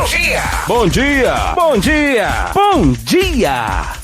dia! Bom dia! Bom dia! Bom dia!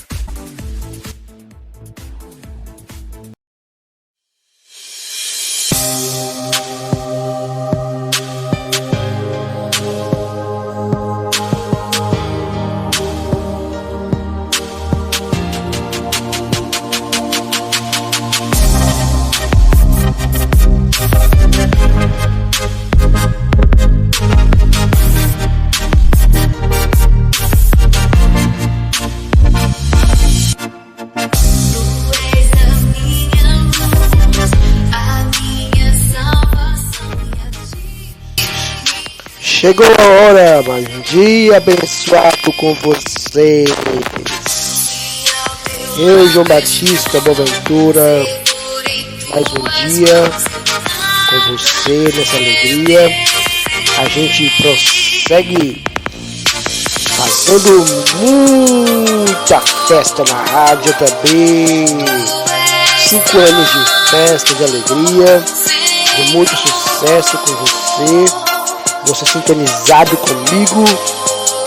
Chegou a hora, mais um dia abençoado com vocês. Eu, João Batista Boaventura, mais um dia com você nessa alegria. A gente prossegue fazendo muita festa na rádio também. 5 anos de festa, de alegria, de muito sucesso com você. Você sintonizado comigo,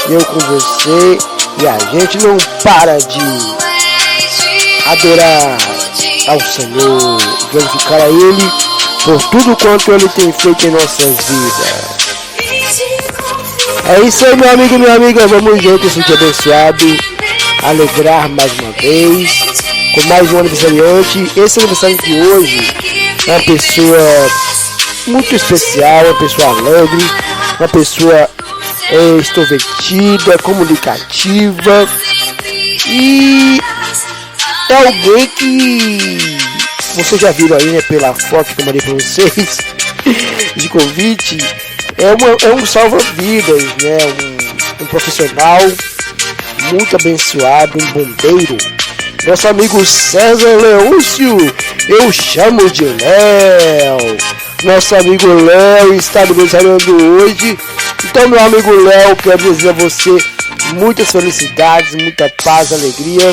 eu com você, e a gente não para de adorar ao Senhor, glorificar a Ele por tudo quanto Ele tem feito em nossas vidas. É isso aí, meu amigo e minha amiga, vamos juntos, esse dia abençoado, alegrar mais uma vez, com mais um aniversariante. Esse aniversário de hoje é uma pessoa muito especial, uma pessoa alegre, uma pessoa extrovertida, comunicativa, e é alguém que vocês já viram aí, né, pela foto que eu mandei para vocês de convite. É um salva-vidas, né, um profissional muito abençoado, um bombeiro. Nosso amigo César Leôncio, eu chamo de Léo. Nosso amigo Léo está aniversariando hoje. Então, meu amigo Léo, quero dizer a você muitas felicidades, muita paz, alegria.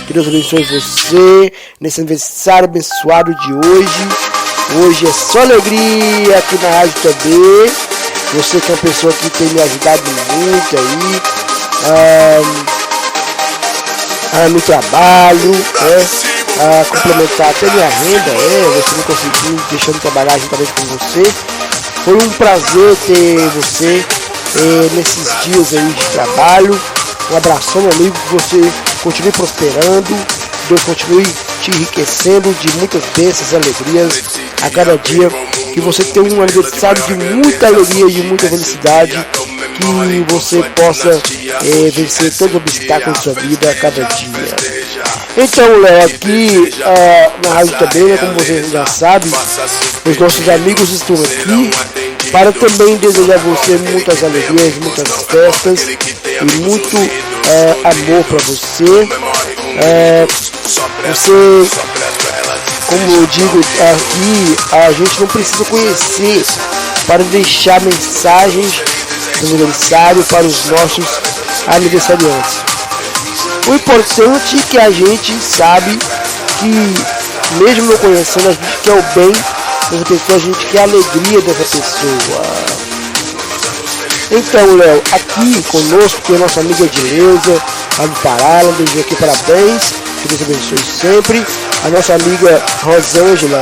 Que Deus abençoe você nesse aniversário abençoado de hoje. Hoje é só alegria aqui na rádio também. Você que é uma pessoa que tem me ajudado muito aí no trabalho, a complementar até minha renda, você não conseguiu deixando de trabalhar juntamente com você. Foi um prazer ter você nesses dias aí de trabalho. Um abração, meu amigo, que você continue prosperando, Deus continue te enriquecendo de muitas bênçãos e alegrias a cada dia, que você tenha um aniversário de muita alegria e de muita felicidade, que você possa vencer todos os obstáculos da sua vida a cada dia. Então, Léo, aqui na rádio também, né, como vocês já sabem, os nossos amigos estão aqui para também desejar a você muitas alegrias, muitas festas e muito amor para você. Você, como eu digo aqui, a gente não precisa conhecer para deixar mensagens de aniversário para os nossos aniversariantes. O importante é que a gente sabe que, mesmo não conhecendo, a gente quer o bem dessa pessoa, a gente quer a alegria dessa pessoa. Então, Léo, aqui conosco tem a nossa amiga Edileuza, lá do Pará, ela deseja aqui parabéns, que Deus abençoe sempre. A nossa amiga Rosângela,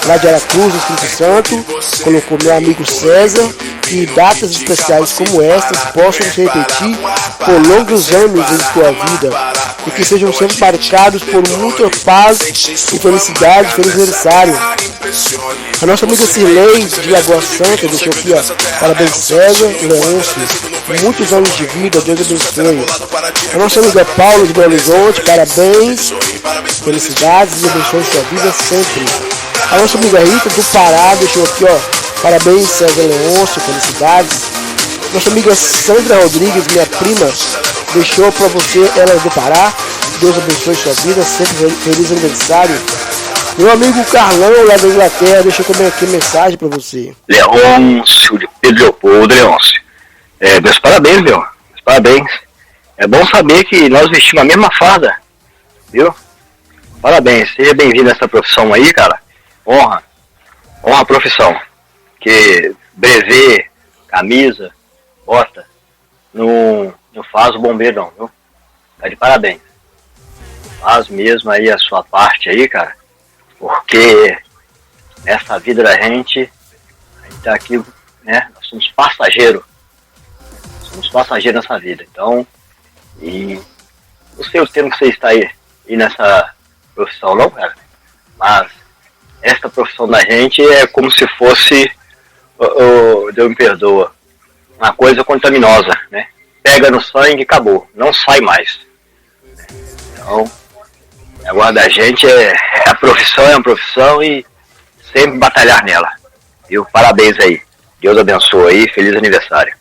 lá de Aracruz, do Espírito Santo, colocou meu amigo César, que datas especiais como estas possam se repetir por longos anos em sua vida e que sejam sempre marcados por muita paz e felicidade. Feliz aniversário. A nossa amiga Cirlei, de Lagoa Santa, deixou aqui, parabéns César Leôncio, muitos anos de vida, Deus abençoe. A nossa amiga Paula, de Belo Horizonte, parabéns, felicidades e abençoe sua vida sempre. A nossa amiga Rita, do Pará, deixou aqui, parabéns César Leôncio, felicidades. Nossa amiga Sandra Rodrigues, minha prima, deixou para você, ela é do Pará, Deus abençoe sua vida, sempre feliz aniversário. Meu amigo Carlão, lá da Inglaterra, deixou também aqui mensagem para você. Leôncio, de Pedro Leopoldo, Leôncio. Meus parabéns, meu. Meus parabéns. É bom saber que nós vestimos a mesma farda, viu? Parabéns, seja bem-vindo a essa profissão aí, cara. Honra a profissão. Que brevet, camisa, bota, não faz o bombeiro não, viu? Tá de parabéns. Faz mesmo aí a sua parte aí, cara. Porque nessa vida da gente, a gente tá aqui, né? Nós somos passageiros. Somos passageiros nessa vida. Então, e não sei o tempo que você está aí nessa profissão não, cara. Mas essa profissão da gente é como se fosse, Deus me perdoa, uma coisa contaminosa, né? Pega no sangue e acabou, não sai mais. Então, agora da gente a profissão é uma profissão e sempre batalhar nela. Viu? Parabéns aí. Deus abençoe aí, feliz aniversário.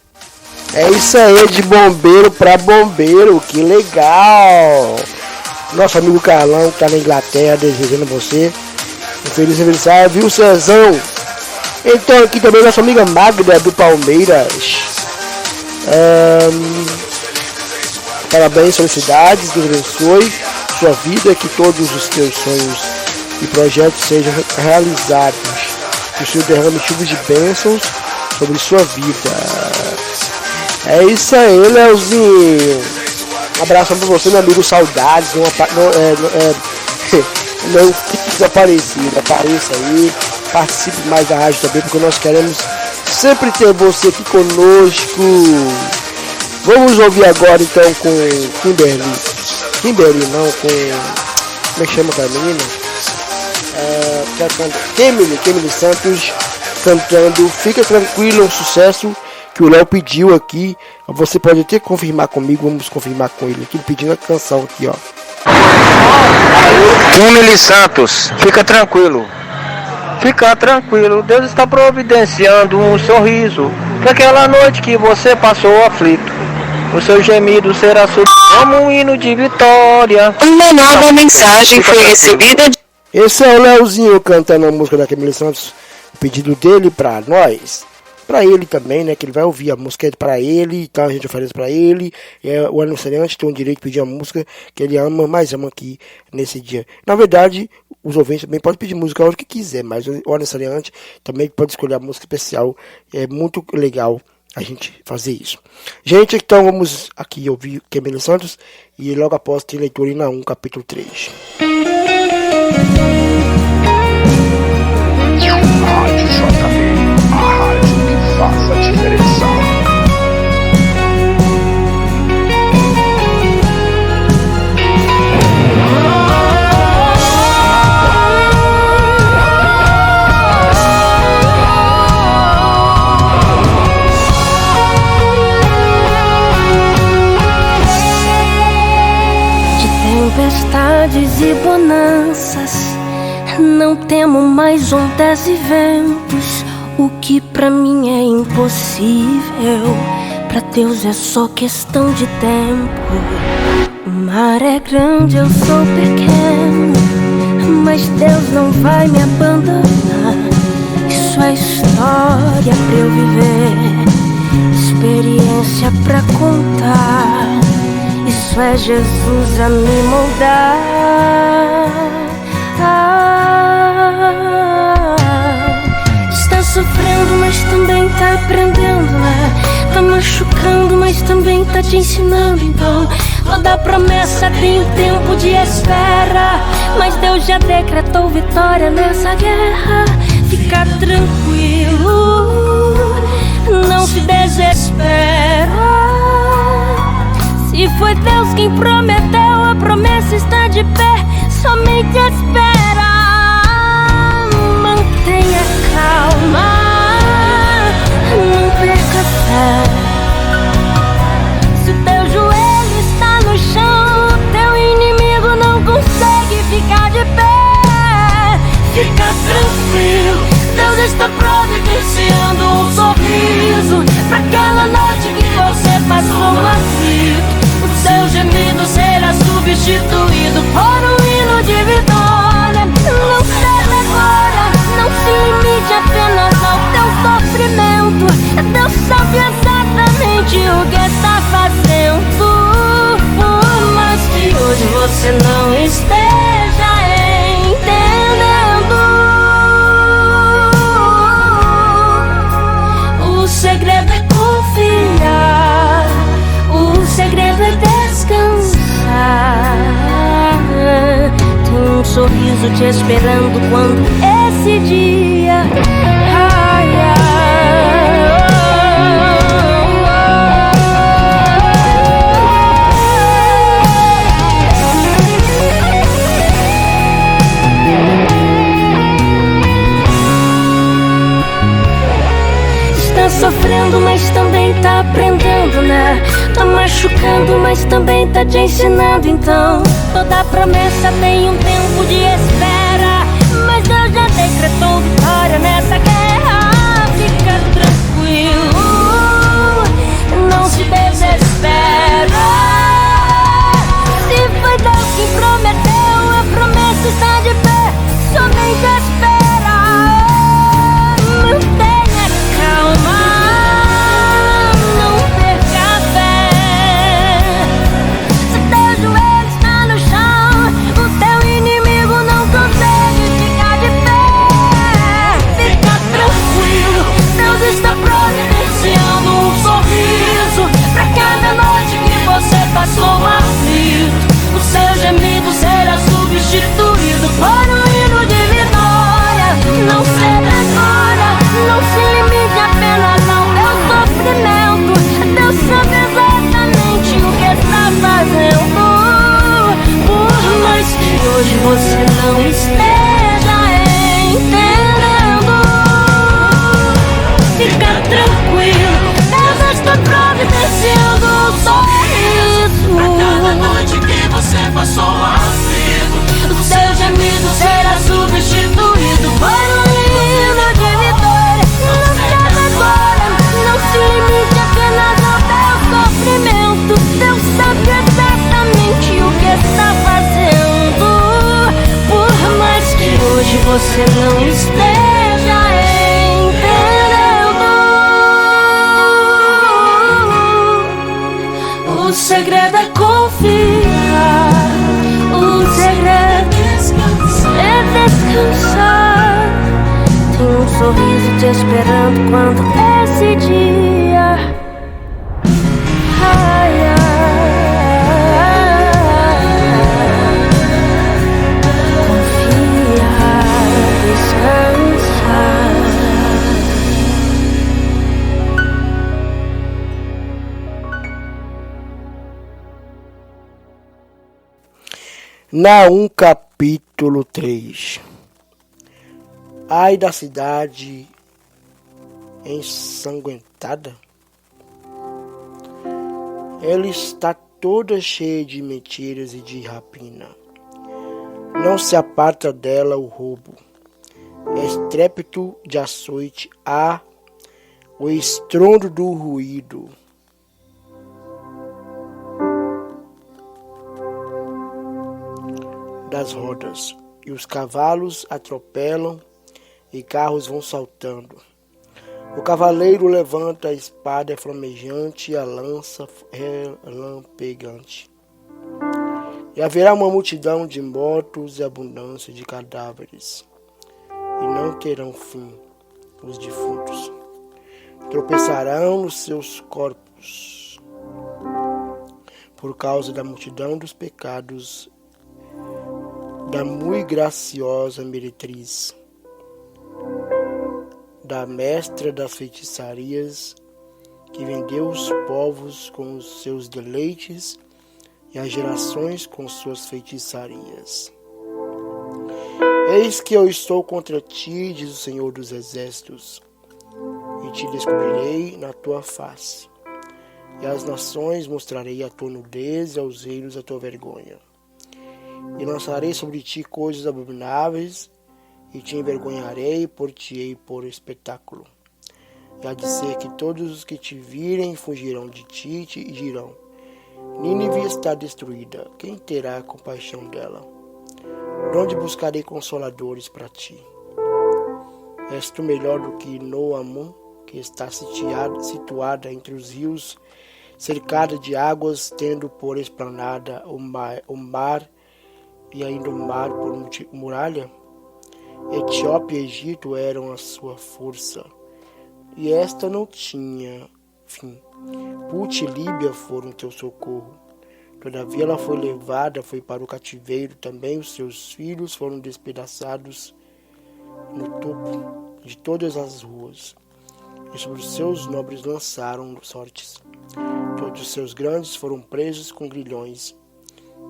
É isso aí, de bombeiro pra bombeiro, que legal! Nosso amigo Carlão que tá na Inglaterra, desejando você um feliz aniversário, viu, Cezão? Então aqui também nossa amiga Magda do Palmeiras. Parabéns, felicidades, Deus abençoe sua vida, que todos os teus sonhos e projetos sejam realizados, que o Senhor derrame chuvas de bênçãos sobre sua vida. É isso aí, Leozinho. Um abraço pra você, meu amigo, saudades. Não fique desaparecido, apareça aí, participe mais da rádio também, porque nós queremos sempre ter você aqui conosco. Vamos ouvir agora então com Kimberly não, com, como é que chama aquela menina? Kemily Santos cantando Fica Tranquilo, um sucesso que o Léo pediu aqui. Você pode até confirmar comigo, vamos confirmar com ele aqui, pedindo a canção aqui, ó. Kemily Santos, fica tranquilo. Fica tranquilo, Deus está providenciando um sorriso para aquela noite que você passou aflito. O seu gemido será subido como um hino de vitória. Uma nova mensagem foi recebida. Esse é o Leozinho cantando a música da Kemily Santos. O pedido dele pra nós, pra ele também, né? Que ele vai ouvir a música pra ele, então a gente oferece pra ele. O aniversariante tem o direito de pedir a música que ele ama, mais ama aqui nesse dia. Na verdade, os ouvintes também podem pedir música a hora que quiser, mas o aniversariante também pode escolher a música especial. É muito legal a gente fazer isso. Gente, então vamos aqui ouvir Kemily Santos e logo após tem leitura em Naum, capítulo 3. Rádio JB, a rádio que faz a diferença. Tempestades e bonanças, não temo mais ondas e ventos. O que pra mim é impossível, pra Deus é só questão de tempo. O mar é grande, eu sou pequeno, mas Deus não vai me abandonar. Isso é história pra eu viver, experiência pra contar. Isso é Jesus a me moldar. Está sofrendo, mas também tá aprendendo. Tá machucando, mas também tá te ensinando. Então, toda promessa tem um tempo de espera, mas Deus já decretou vitória nessa guerra. Fica tranquilo, não se desespera. Se foi Deus quem prometeu, a promessa está de pé. Somente espera, mantenha calma, não perca fé. Se o teu joelho está no chão, teu inimigo não consegue ficar de pé. Fica tranquilo, Deus está providenciando um sorriso pra aquela noite que você passou aflito. O seu gemido será substituído por um hino de vitória. sorriso te esperando quando esse dia Está sofrendo, mas também tá aprendendo, né? Tá machucando, mas também tá te ensinando. Então, toda promessa tem um tempo de espera, mas Deus já decretou vitória nessa guerra. Fica tranquilo, não se desespera. Se foi Deus quem prometeu, a promessa está de pé, somente espera. Mantenha calma, não perca a fé. Se teu joelho está no chão, o teu inimigo não consegue ficar de pé. Fica tranquilo, Deus está providenciando um sorriso pra cada noite que você passou aflito. O seu gemido será substituído por um hino de vitória. Não ceda agora, não se limite apenas ao teu sofrimento. Deus sabe exatamente o que está fazendo. Por mais que hoje você não esteja entendendo, fica tranquilo, Deus está providenciando um sorriso pra cada noite que você passou aflito. O seu gemido será substituído por um hino de vitória. Não ceda agora, não se limite apenas ao teu sofrimento. Deus sabe exatamente o que está fazendo. Por mais que hoje você não esteja entendendo, o segredo é confiar. O segredo é descansar. Tem um sorriso te esperando quando esse dia confia, descansar. Naum capítulo 3. Ai da cidade ensanguentada, ela está toda cheia de mentiras e de rapina. Não se aparta dela o roubo, estrépito de açoite, há o estrondo do ruído. Das rodas, e os cavalos atropelam e carros vão saltando. O cavaleiro levanta a espada flamejante e a lança relampegante. E haverá uma multidão de mortos e abundância de cadáveres, e não terão fim os defuntos. Tropeçarão nos seus corpos por causa da multidão dos pecados da muito graciosa meretriz, da mestra das feitiçarias, que vendeu os povos com os seus deleites e as gerações com suas feitiçarias. Eis que eu estou contra ti, diz o Senhor dos Exércitos, e te descobrirei na tua face, e às nações mostrarei a tua nudez e aos reinos a tua vergonha. E lançarei sobre ti coisas abomináveis, e te envergonharei e por-te-ei por espetáculo. E há de ser que todos os que te virem fugirão de ti e dirão: Nínive está destruída, quem terá compaixão dela? De onde buscarei consoladores para ti? És tu melhor do que Noamon, que está situada entre os rios, cercada de águas, tendo por esplanada o mar e ainda o mar por muralha? Etiópia e Egito eram a sua força, e esta não tinha fim. Put e Líbia foram teu socorro. Todavia ela foi levada, foi para o cativeiro, também os seus filhos foram despedaçados no topo de todas as ruas, e sobre os seus nobres lançaram sortes. Todos os seus grandes foram presos com grilhões.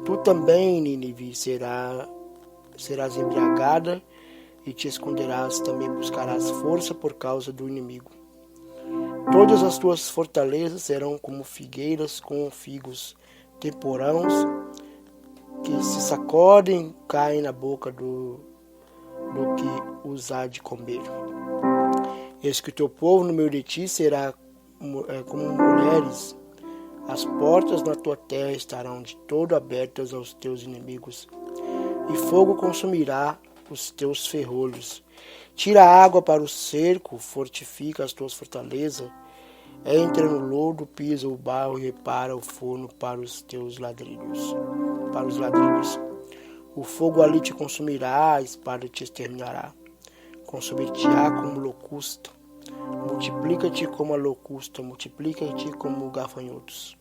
Tu também, Nínive, serás embriagada e te esconderás, também buscarás força por causa do inimigo. Todas as tuas fortalezas serão como figueiras com figos, temporãos que se sacodem, caem na boca do que os há de comer. Eis que o teu povo no meio de ti será como mulheres. As portas na tua terra estarão de todo abertas aos teus inimigos, e fogo consumirá os teus ferrolhos. Tira a água para o cerco, fortifica as tuas fortalezas, entra no lodo, pisa o barro e repara o forno para os teus ladrilhos. O fogo ali te consumirá, a espada te exterminará. Consumir-te-á como locusta. Multiplica-te como a locusta, multiplica-te como gafanhotos.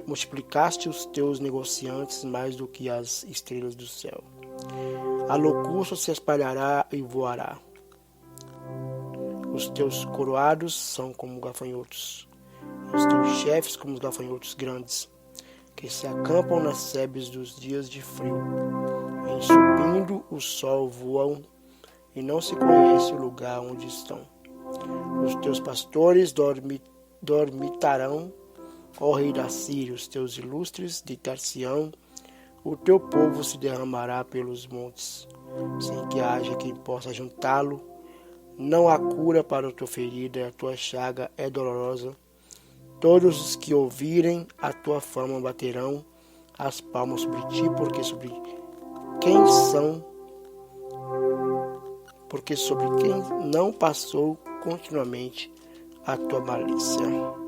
Multiplicaste os teus negociantes mais do que as estrelas do céu. A locusta se espalhará e voará. Os teus coroados são como gafanhotos, os teus chefes como os gafanhotos grandes, que se acampam nas sebes dos dias de frio. Em subindo o sol voam, e não se conhece o lugar onde estão. Os teus pastores dormitarão, ó rei da Síria, os teus ilustres deitar-se-ão, o teu povo se derramará pelos montes, sem que haja quem possa juntá-lo. Não há cura para a tua ferida, a tua chaga é dolorosa. Todos os que ouvirem a tua fama baterão as palmas sobre ti, porque sobre quem não passou continuamente a tua malícia.